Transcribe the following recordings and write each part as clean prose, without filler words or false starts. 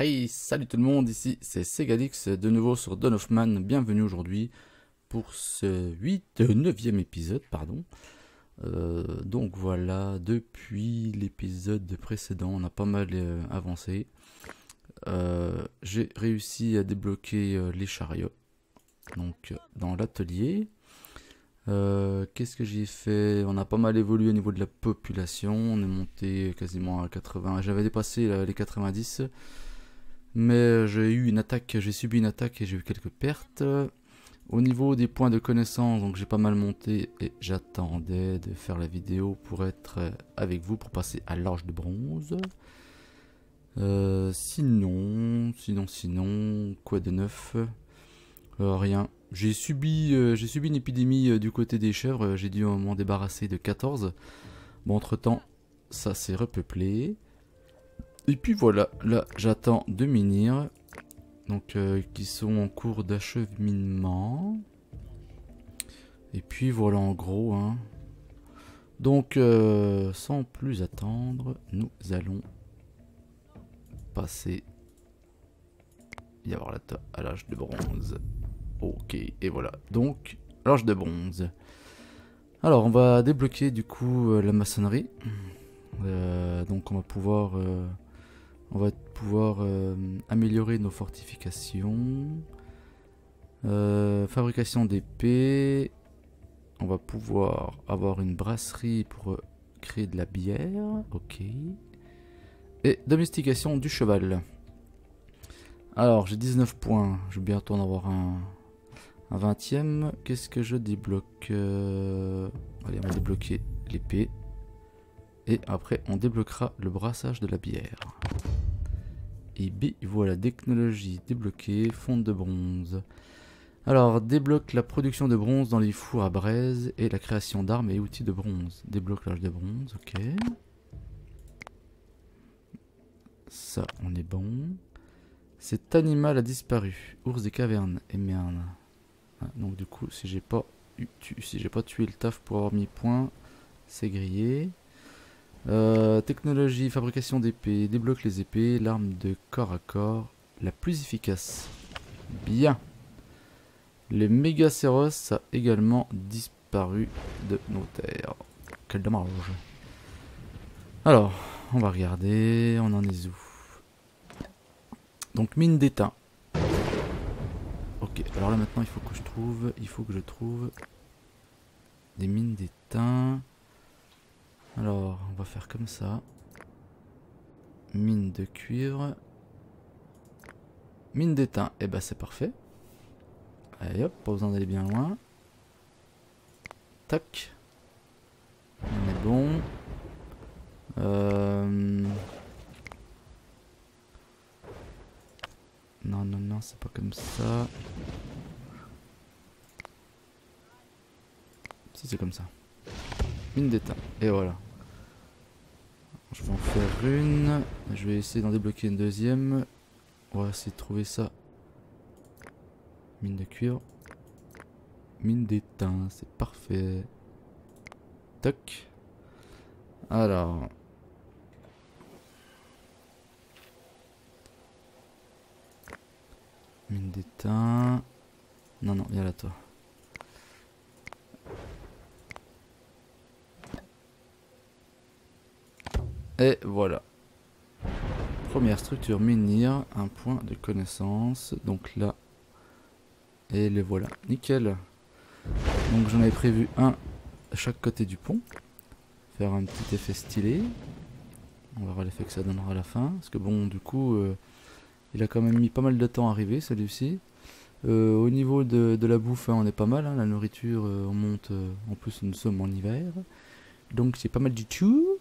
Hey, salut tout le monde, ici c'est Segalix de nouveau sur Dawn of Man. Bienvenue aujourd'hui pour ce 9e épisode, pardon. Donc voilà, depuis l'épisode précédent, on a pas mal avancé. J'ai réussi à débloquer les chariots, donc dans l'atelier. Qu'est-ce que j'ai fait? On a pas mal évolué au niveau de la population, on est monté quasiment à 80, j'avais dépassé les 90. Mais j'ai subi une attaque et j'ai eu quelques pertes. Au niveau des points de connaissance, donc j'ai pas mal monté et j'attendais de faire la vidéo pour être avec vous, pour passer à l'âge de bronze. Sinon, quoi de neuf? Rien. J'ai subi une épidémie du côté des chèvres, j'ai dû m'en débarrasser de 14. Bon, entre temps, ça s'est repeuplé. Et puis voilà, là j'attends 2 menhirs, donc qui sont en cours d'acheminement. Et puis voilà en gros, hein. Donc sans plus attendre, nous allons passer y avoir à l'âge de bronze. Ok, et voilà, donc l'âge de bronze. Alors on va débloquer du coup la maçonnerie. Donc on va pouvoir améliorer nos fortifications. Fabrication d'épées. On va pouvoir avoir une brasserie pour créer de la bière. Ok. Et domestication du cheval. Alors, j'ai 19 points. Je vais bientôt en avoir un 20e. Qu'est-ce que je débloque? Allez, on va débloquer l'épée. Et après, on débloquera le brassage de la bière. Et B, voilà, technologie débloquée, fonte de bronze. Alors, débloque la production de bronze dans les fours à braise et la création d'armes et outils de bronze. Débloque l'âge de bronze, ok. Ça, on est bon. Cet animal a disparu. Ours des cavernes. Et merde. Ah, donc du coup, si j'ai pas tué le taf pour avoir mis point, c'est grillé. Technologie, fabrication d'épées, débloque les épées, l'arme de corps à corps, la plus efficace. Bien. Le Mégacéros a également disparu de nos terres. Quel dommage. Alors, on va regarder, on en est où? Donc mine d'étain. Ok, alors là maintenant il faut que je trouve des mines d'étain. Alors, on va faire comme ça. Mine de cuivre. Mine d'étain. Et bah c'est parfait. Allez hop, pas besoin d'aller bien loin. Tac. On est bon. Non, c'est pas comme ça. Si, c'est comme ça. Mine d'étain. Et voilà. Je vais en faire une. Je vais essayer d'en débloquer une deuxième. On va essayer de trouver ça. Mine de cuivre. Mine d'étain, c'est parfait. Toc. Alors. Mine d'étain. Non, viens là toi. Et voilà. Première structure menhir, un point de connaissance. Donc là. Et les voilà. Nickel. Donc j'en avais prévu un à chaque côté du pont. Faire un petit effet stylé. On verra l'effet que ça donnera à la fin. Parce que bon, du coup, il a quand même mis pas mal de temps à arriver, celui-ci. Au niveau de la bouffe, hein, on est pas mal. Hein, la nourriture, on monte. En plus, nous sommes en hiver. Donc c'est pas mal du tout.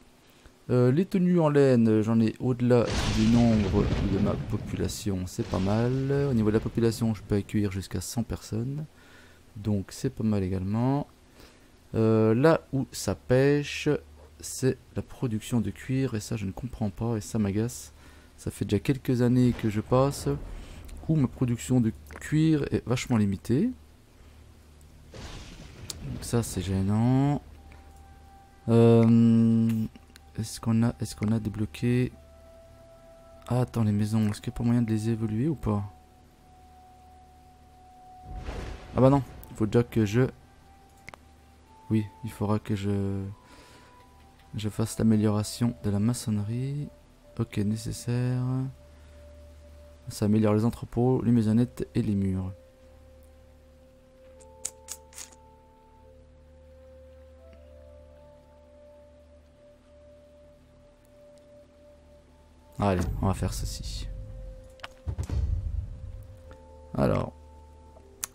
Les tenues en laine, j'en ai au-delà du nombre de ma population. C'est pas mal. Au niveau de la population, je peux accueillir jusqu'à 100 personnes. Donc c'est pas mal également. Là où ça pêche, c'est la production de cuir. Et ça, je ne comprends pas. Et ça m'agace. Ça fait déjà quelques années que je passe où ma production de cuir est vachement limitée. Donc ça, c'est gênant. Est-ce qu'on a débloqué... Ah, attends, les maisons, est-ce qu'il n'y a pas moyen de les évoluer ou pas? Ah bah non, il faut déjà que je... Oui, il faudra que je fasse l'amélioration de la maçonnerie. Ok, nécessaire. Ça améliore les entrepôts, les maisonnettes et les murs. Allez, on va faire ceci. Alors,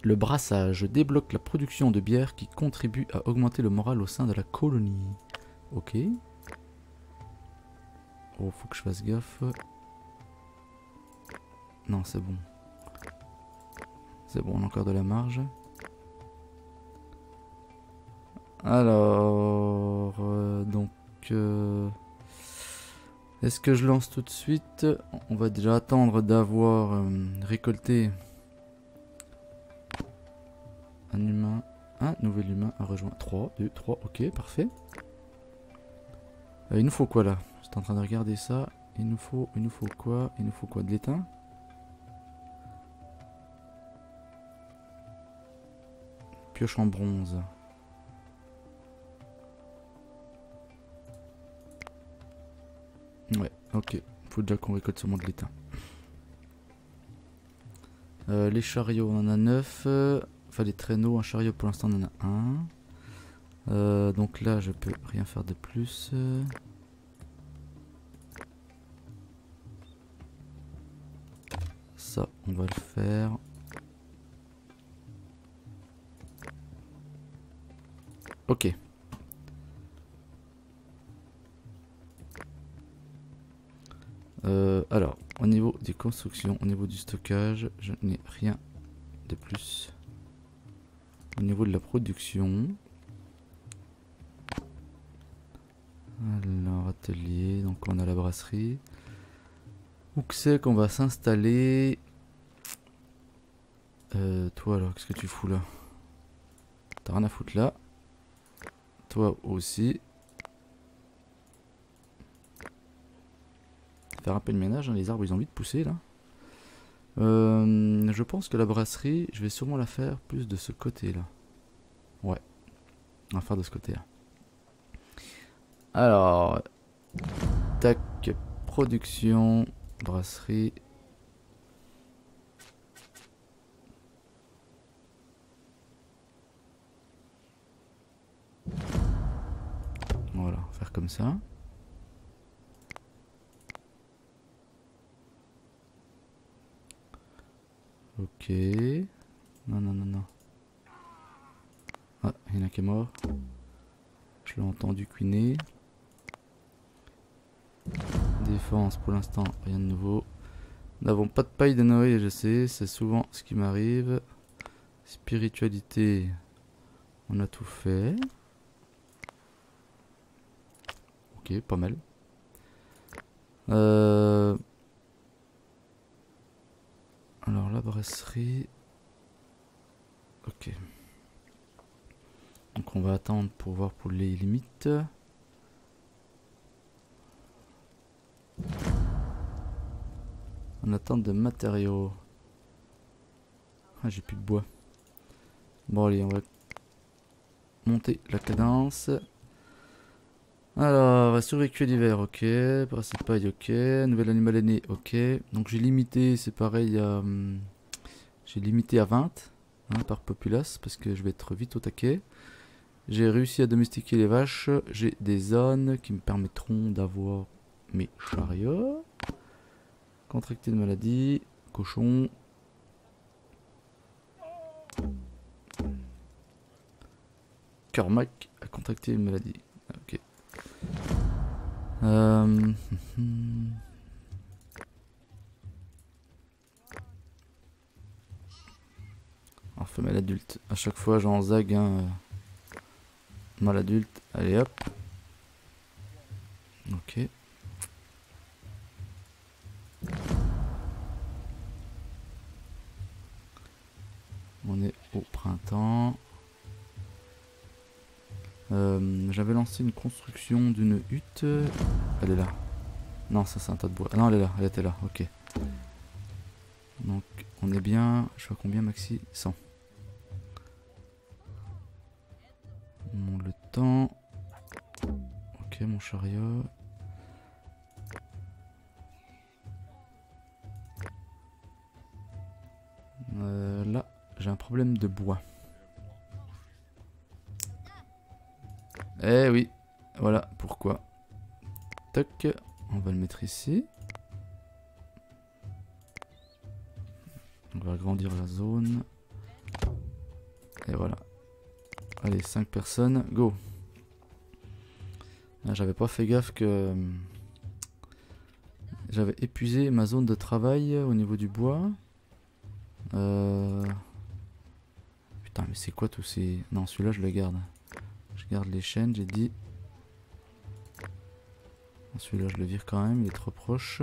le brassage débloque la production de bière qui contribue à augmenter le moral au sein de la colonie. Ok. Oh, faut que je fasse gaffe. Non, c'est bon. C'est bon, on a encore de la marge. Alors, est-ce que je lance tout de suite? On va déjà attendre d'avoir récolté un humain. Un nouvel humain a rejoint. 3, 2, 3, ok, parfait. Il nous faut quoi là? J'étais en train de regarder ça. Il nous faut quoi? Il nous faut quoi? De l'étain? Pioche en bronze. Ouais, ok. Faut déjà qu'on récolte seulement de l'étain. Les chariots, on en a 9. Enfin, les traîneaux, un chariot pour l'instant, on en a 1. Donc là, je peux rien faire de plus. Ça, on va le faire. Ok. Alors, au niveau des constructions, au niveau du stockage, je n'ai rien de plus. Au niveau de la production. Alors, atelier, donc on a la brasserie. Où que c'est qu'on va s'installer? Toi alors, qu'est-ce que tu fous là? T'as rien à foutre là. Toi aussi. Faire un peu de ménage, hein, les arbres ils ont envie de pousser là. Je pense que la brasserie, je vais sûrement la faire plus de ce côté là. Ouais, on va faire de ce côté là. Alors, tac, production, brasserie. Voilà, faire comme ça. Ok. Non, non, non, non. Ah, il y en a qui est mort. Je l'ai entendu cuiner. Défense, pour l'instant, rien de nouveau. Nous n'avons pas de paille de Noé, je sais, c'est souvent ce qui m'arrive. Spiritualité, on a tout fait. Ok, pas mal. Alors la brasserie. Ok. Donc on va attendre pour voir pour les limites. En attente de matériaux. Ah, j'ai plus de bois. Bon allez, on va monter la cadence. Alors, survécu d'hiver, ok. Brasserie de paille, ok. Nouvel animal aîné, ok. Donc j'ai limité, c'est pareil, j'ai limité à 20 hein, par populace parce que je vais être vite au taquet. J'ai réussi à domestiquer les vaches. J'ai des zones qui me permettront d'avoir mes chariots. Contracter de maladie. Cochon. Cormac a contracté une maladie. Ok. Alors femelle adulte. À chaque fois j'en zag un mâle adulte. Allez hop. Ok. On est au printemps. J'avais lancé une construction d'une hutte. Elle est là. Non, ça c'est un tas de bois. Ah non, elle est là, elle était là, ok. Donc on est bien. Je vois combien maxi? 100. Le temps. Ok, mon chariot. Là, j'ai un problème de bois. Eh oui, voilà pourquoi. Toc, on va le mettre ici. On va agrandir la zone. Et voilà. Allez, 5 personnes, go. J'avais pas fait gaffe que j'avais épuisé ma zone de travail au niveau du bois. Putain, mais c'est quoi tous ces... Non, celui-là, je le garde. Je garde les chaînes, j'ai dit. Celui-là, je le vire quand même, il est trop proche.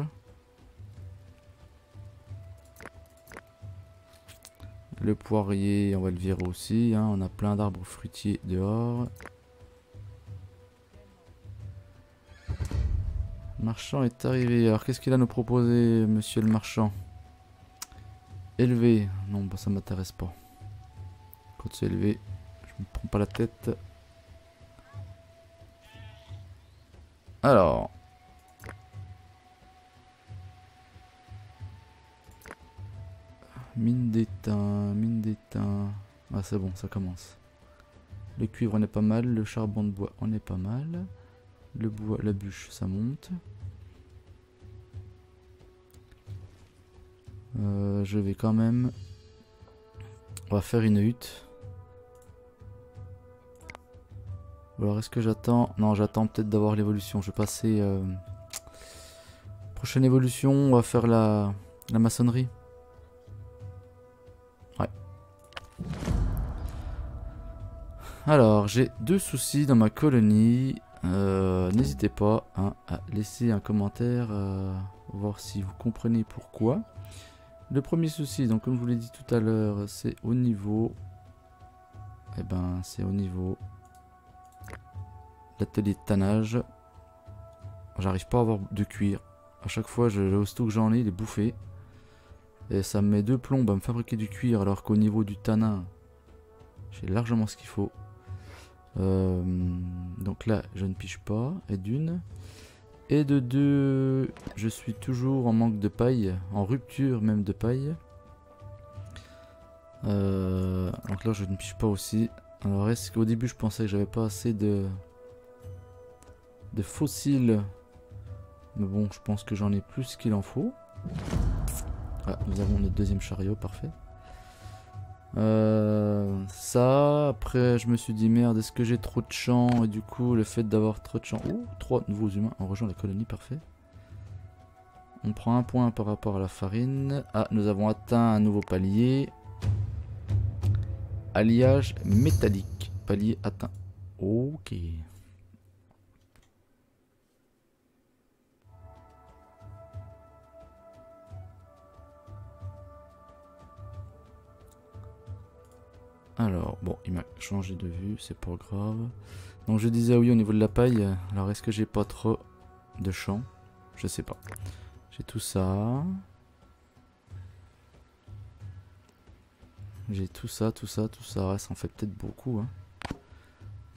Le poirier, on va le virer aussi. Hein. On a plein d'arbres fruitiers dehors. Le marchand est arrivé. Alors, qu'est-ce qu'il a à nous proposer, monsieur le marchand? Élevé. Non, bah, ça m'intéresse pas. Quand c'est élevé, je me prends pas la tête. Alors. Mine d'étain, mine d'étain. Ah, c'est bon, ça commence. Le cuivre, on est pas mal. Le charbon de bois, on est pas mal. Le bois, la bûche, ça monte. Je vais quand même... On va faire une hutte. Ou alors est-ce que j'attends... Non, j'attends peut-être d'avoir l'évolution. Je vais passer... Prochaine évolution, on va faire la maçonnerie. Ouais. Alors, j'ai 2 soucis dans ma colonie. N'hésitez pas hein, à laisser un commentaire, voir si vous comprenez pourquoi. Le premier souci, donc comme je vous l'ai dit tout à l'heure, c'est au niveau... Eh ben, c'est au niveau... L'atelier de tannage. J'arrive pas à avoir de cuir. À chaque fois, aussitôt que j'en ai, il est bouffé. Et ça me met 2 plombes à me fabriquer du cuir, alors qu'au niveau du tanin, j'ai largement ce qu'il faut. Donc là, je ne piche pas. Et d'une. Et de 2, je suis toujours en manque de paille. En rupture même de paille. Donc là, je ne piche pas aussi. Alors, est-ce qu'au début, je pensais que j'avais pas assez de fossiles. Mais bon, je pense que j'en ai plus qu'il en faut. Ah, nous avons notre deuxième chariot, parfait. Ça, après je me suis dit merde, est-ce que j'ai trop de champs? Et du coup, le fait d'avoir trop de champs... Oh, 3 nouveaux humains ont rejoint la colonie, parfait. On prend un point par rapport à la farine. Ah, nous avons atteint un nouveau palier. Alliage métallique. Palier atteint. Ok. Alors, bon, il m'a changé de vue, c'est pas grave. Donc je disais oui au niveau de la paille. Alors est-ce que j'ai pas trop de champs? Je sais pas. J'ai tout ça. J'ai tout ça, tout ça, tout ça. Ça en fait peut-être beaucoup. Hein.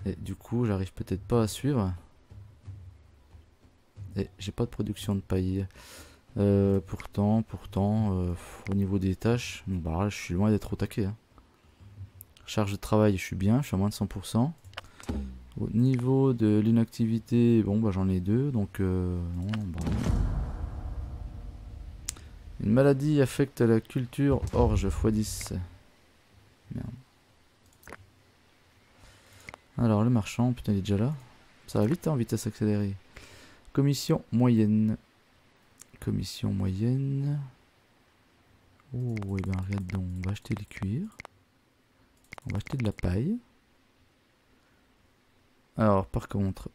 Et du coup, j'arrive peut-être pas à suivre. Et j'ai pas de production de paille. Pourtant, au niveau des tâches, bah là, je suis loin d'être au taquet. Hein. Charge de travail, je suis bien, je suis à moins de 100%. Au niveau de l'inactivité, bon bah j'en ai 2, donc non, bah, une maladie affecte la culture orge x10. Merde. Alors le marchand, putain il est déjà là. Ça va vite hein, en vitesse accélérée. Commission moyenne. Commission moyenne. Oh et ben regarde donc, on va acheter les cuirs. On va acheter de la paille. Alors par contre,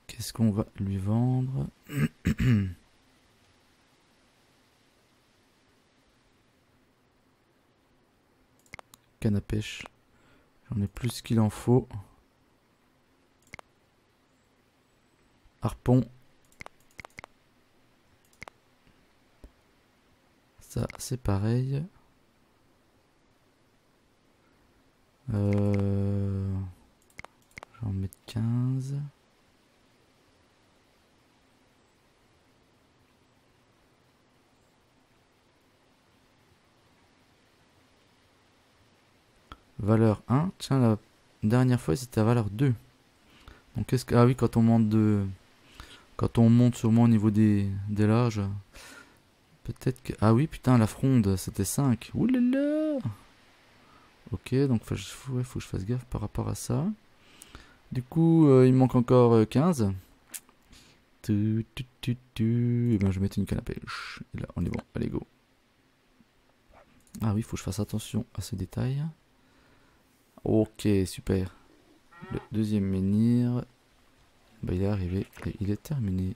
qu'est-ce qu'on va lui vendre? Canne à pêche. J'en ai plus qu'il en faut. Harpon. Ça, c'est pareil. Je vais en mettre 15. Valeur 1. Tiens, la dernière fois, c'était à valeur 2. Donc, qu'est-ce que... Ah oui, quand on monte de... Quand on monte sûrement au niveau des larges. Peut-être que... Ah oui, putain, la fronde, c'était 5. Oulala. Ok, donc faut que je fasse gaffe par rapport à ça. Du coup, il manque encore 15. Et ben, je vais mettre une canne à pêche. Et là, on est bon. Allez, go. Ah oui, il faut que je fasse attention à ce détail. Ok, super. Le deuxième menhir. Bah, il est arrivé et il est terminé.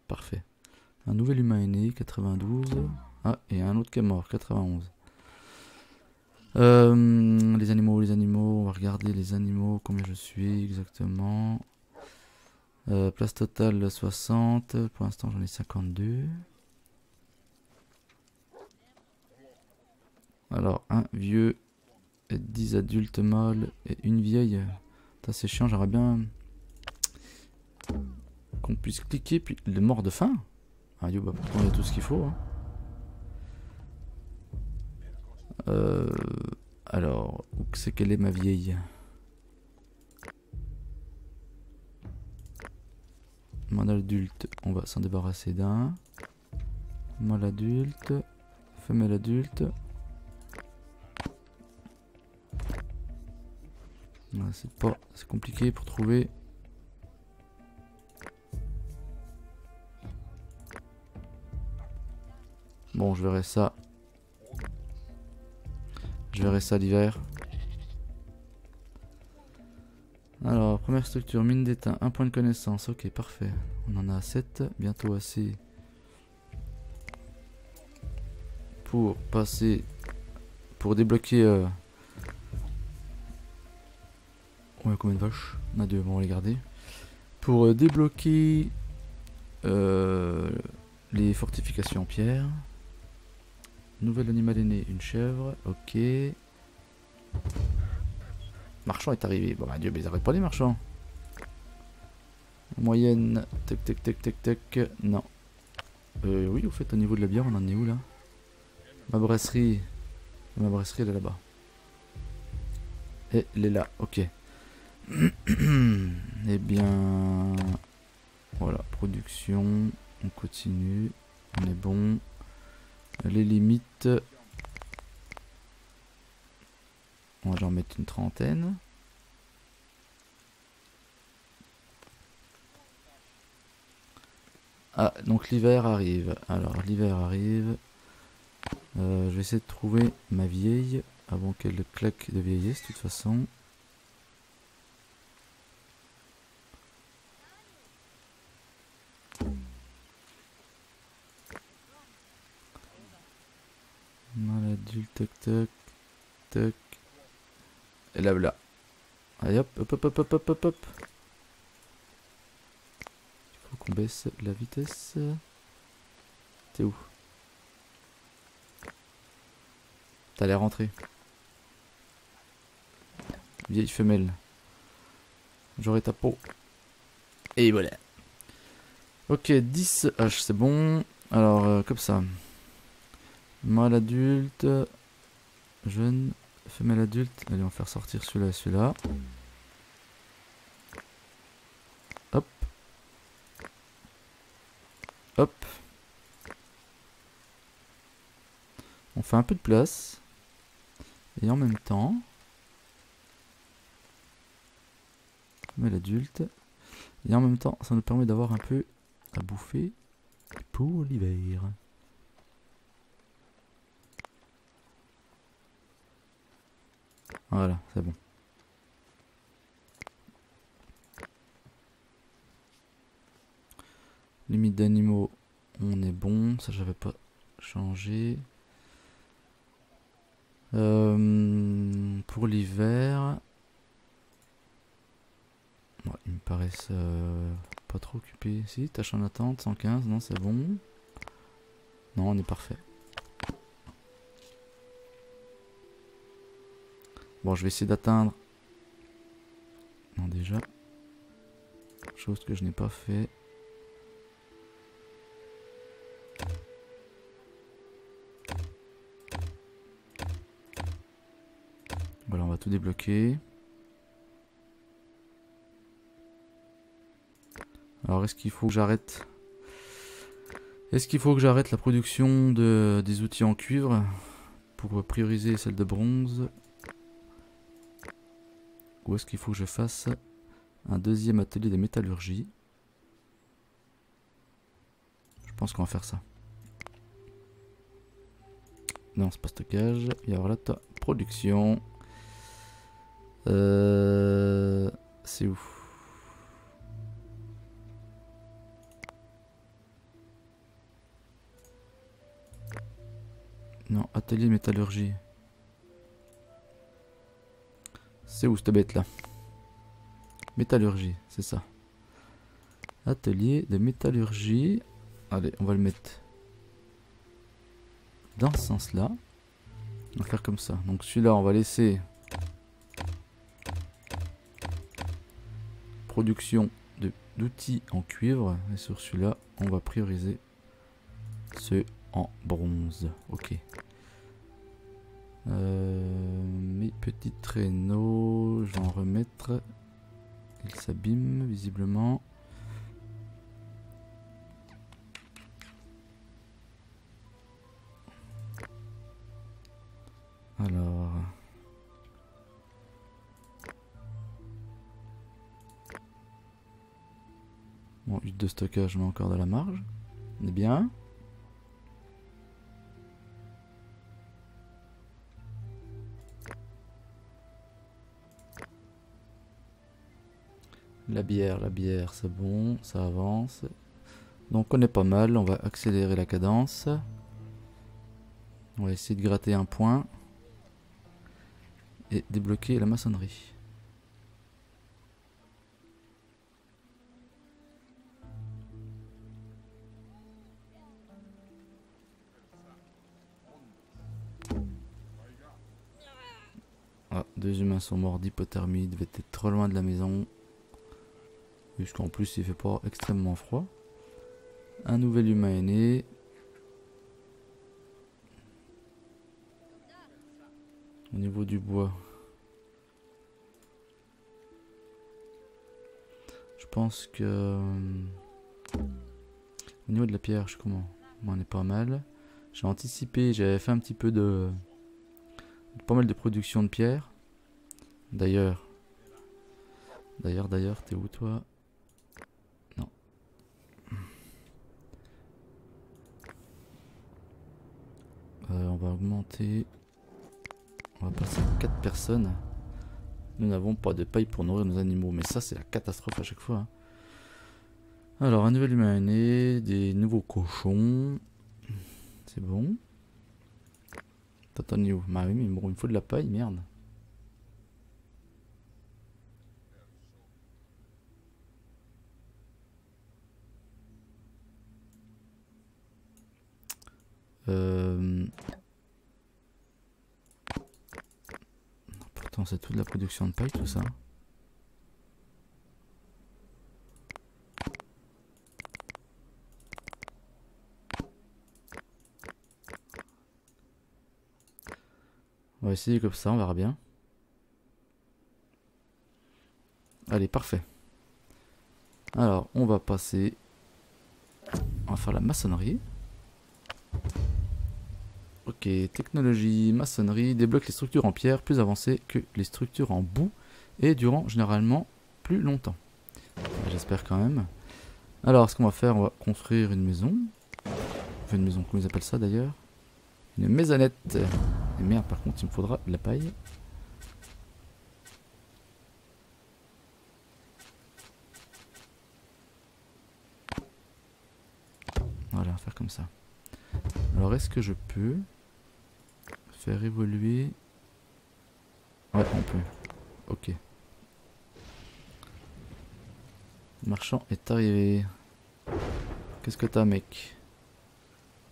Parfait. Un nouvel humain est né, 92. Ah, et un autre qui est mort, 91. Les animaux, on va regarder les animaux, combien je suis exactement. Place totale 60, pour l'instant j'en ai 52. Alors, un vieux et 10 adultes mâles et une vieille. C'est chiant, j'aimerais bien qu'on puisse cliquer, puis il est mort de faim. Ah yo, bah pourtant il y a tout ce qu'il faut. Hein. Alors, où c'est qu'elle est ma vieille? Mâle adulte, on va s'en débarrasser d'un. Mâle adulte, femelle adulte. C'est compliqué pour trouver. Bon, je verrai ça. Je verrai ça l'hiver. Alors, première structure, mine d'étain, 1 point de connaissance. Ok, parfait. On en a 7, bientôt assez pour passer, pour débloquer. On a combien de vaches? On a 2, bon, on va les garder. Pour débloquer les fortifications en pierre. Nouvel animal aîné, une chèvre. Ok. Marchand est arrivé. Bon, bah, Dieu, mais ils arrêtent pas les marchands. Moyenne. Tac, tac, tac, tac, tac. Non. Oui, au fait, au niveau de la bière, on en est où là? Ma brasserie. Ma brasserie, elle est là-bas. Et elle est là, ok. Eh bien. Voilà, production. On continue. On est bon. Les limites. On va en mettre une trentaine. Ah, donc l'hiver arrive. Alors, l'hiver arrive. Je vais essayer de trouver ma vieille avant qu'elle claque de vieillesse, de toute façon. Mal adulte, tac, tac, tac. Et là, voilà. Allez hop, hop, hop, hop, hop, hop, hop, hop. Il faut qu'on baisse la vitesse. T'es où? T'as l'air rentré. Vieille femelle. J'aurai ta peau. Et voilà. Ok, 10 H, c'est bon. Alors, comme ça. Mâle adulte. Jeune. Femelle adulte. Allez, on va faire sortir celui-là et celui-là. Hop. Hop. On fait un peu de place. Et en même temps... Femelle adulte. Et en même temps, ça nous permet d'avoir un peu à bouffer pour l'hiver. Voilà, c'est bon. Limite d'animaux, on est bon. Ça, j'avais pas changé. Pour l'hiver, Ils me paraissent pas trop occupés. Si, tâche en attente, 115, non c'est bon. Non, on est parfait. Bon, je vais essayer d'atteindre. Non, déjà. Chose que je n'ai pas fait. Voilà, on va tout débloquer. Alors, est-ce qu'il faut que j'arrête? Est-ce qu'il faut que j'arrête la production des outils en cuivre pour prioriser celle de bronze? Ou est-ce qu'il faut que je fasse un deuxième atelier de métallurgie? Je pense qu'on va faire ça. Non, c'est pas stockage. Il y a là, production. C'est où? Non, atelier métallurgie. C'est où cette bête là? Métallurgie, c'est ça. Atelier de métallurgie. Allez, on va le mettre dans ce sens là. On va faire comme ça. Donc celui-là, on va laisser production d'outils en cuivre. Et sur celui-là, on va prioriser ceux en bronze. Ok. Mes petits traîneaux, je vais en remettre. Ils s'abîment visiblement. Alors. Bon, 8 de stockage, mais encore de la marge. On est bien. La bière, c'est bon, ça avance. Donc on est pas mal, on va accélérer la cadence. On va essayer de gratter un point. Et débloquer la maçonnerie. Ah, 2 humains sont morts d'hypothermie, ils devaient être trop loin de la maison. Puisqu'en plus il fait pas extrêmement froid. Un nouvel humain est né. Au niveau du bois. Je pense que... Au niveau de la pierre, je sais comment. On est pas mal. J'ai anticipé, j'avais fait un petit peu de... Pas mal de production de pierre. D'ailleurs, t'es où toi? Non. On va augmenter. On va passer à 4 personnes. Nous n'avons pas de paille pour nourrir nos animaux. Mais ça, c'est la catastrophe à chaque fois. Hein. Alors, un nouvel humain est né. Des nouveaux cochons. C'est bon. T'en es où? Bah oui, mais bon, il me faut de la paille, merde. Pourtant, c'est toute la production de paille, tout ça. On va essayer comme ça, on verra bien. Allez, parfait. Alors, on va passer... On va faire la maçonnerie. Ok, technologie, maçonnerie, débloque les structures en pierre plus avancées que les structures en boue et durant généralement plus longtemps. J'espère quand même. Alors, ce qu'on va faire, on va construire une maison. Enfin, une maison, comment ils appellent ça d'ailleurs? Une maisonnette. Et merde, par contre, il me faudra de la paille. Voilà, faire comme ça. Alors, est-ce que je peux faire évoluer? Ouais, on peut. Ok. Le marchand est arrivé. Qu'est-ce que t'as, mec?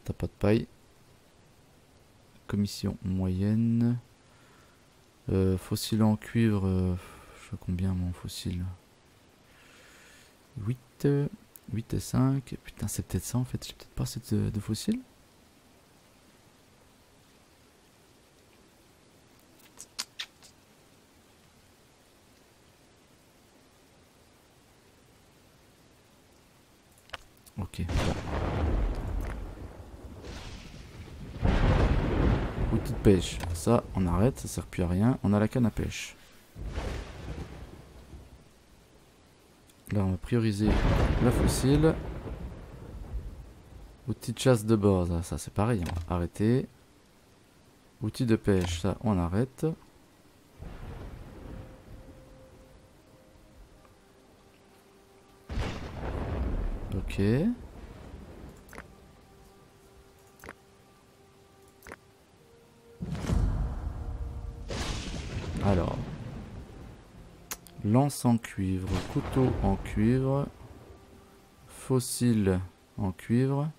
T'as pas de paille. Commission moyenne. Fossile en cuivre. Je sais combien mon fossile? 8 et 5. Putain, c'est peut-être ça en fait. J'ai peut-être pas assez de fossiles. Ok. Outil de pêche. Ça, on arrête. Ça sert plus à rien. On a la canne à pêche. Là, on va prioriser la fossile. Outil de chasse de bord. Ça c'est pareil. On va arrêter. Outil de pêche. Ça, on arrête. Ok. Alors. Lance en cuivre. Couteau en cuivre. Fossile en cuivre.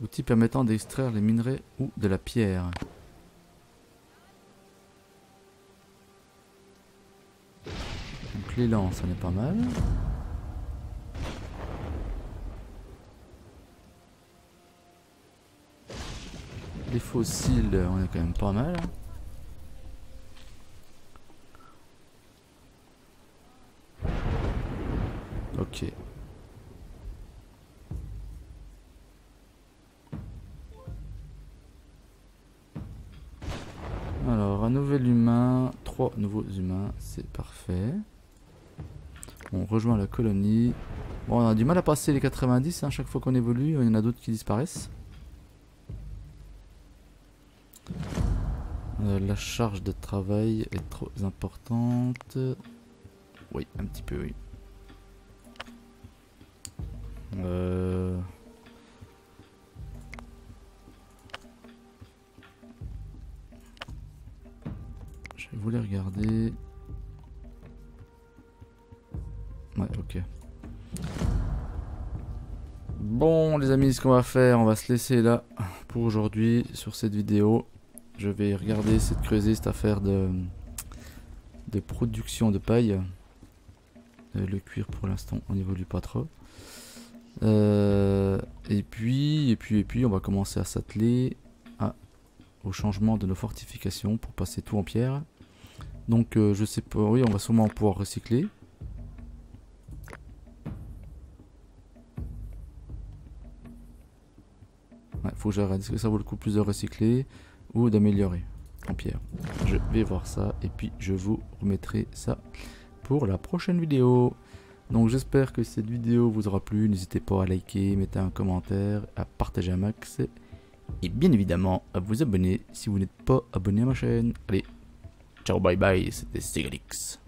Outil permettant d'extraire les minerais ou de la pierre. Donc l'élan, ça n'est pas mal. Les fossiles, on est quand même pas mal. Ok. Alors, un nouvel humain, 3 nouveaux humains, c'est parfait. On rejoint la colonie. Bon, on a du mal à passer les 90, hein, chaque fois qu'on évolue, il y en a d'autres qui disparaissent. La charge de travail est trop importante. Oui, un petit peu, oui. Je voulais regarder. Ouais, ok. Bon, les amis, ce qu'on va faire, on va se laisser là pour aujourd'hui sur cette vidéo. Je vais regarder, essayer de creuser cette affaire de production de paille. Le cuir, pour l'instant, on n'évolue pas trop. Et puis, on va commencer à s'atteler au changement de nos fortifications pour passer tout en pierre. Donc, je sais pas, oui, on va sûrement pouvoir recycler. Ouais, faut que j'arrête. Est-ce que ça vaut le coup plus de recycler ou d'améliorer en pierre? Je vais voir ça et puis je vous remettrai ça pour la prochaine vidéo. Donc j'espère que cette vidéo vous aura plu. N'hésitez pas à liker, mettez un commentaire, à partager un max et bien évidemment à vous abonner si vous n'êtes pas abonné à ma chaîne. Allez, ciao, bye bye, c'était Segalix.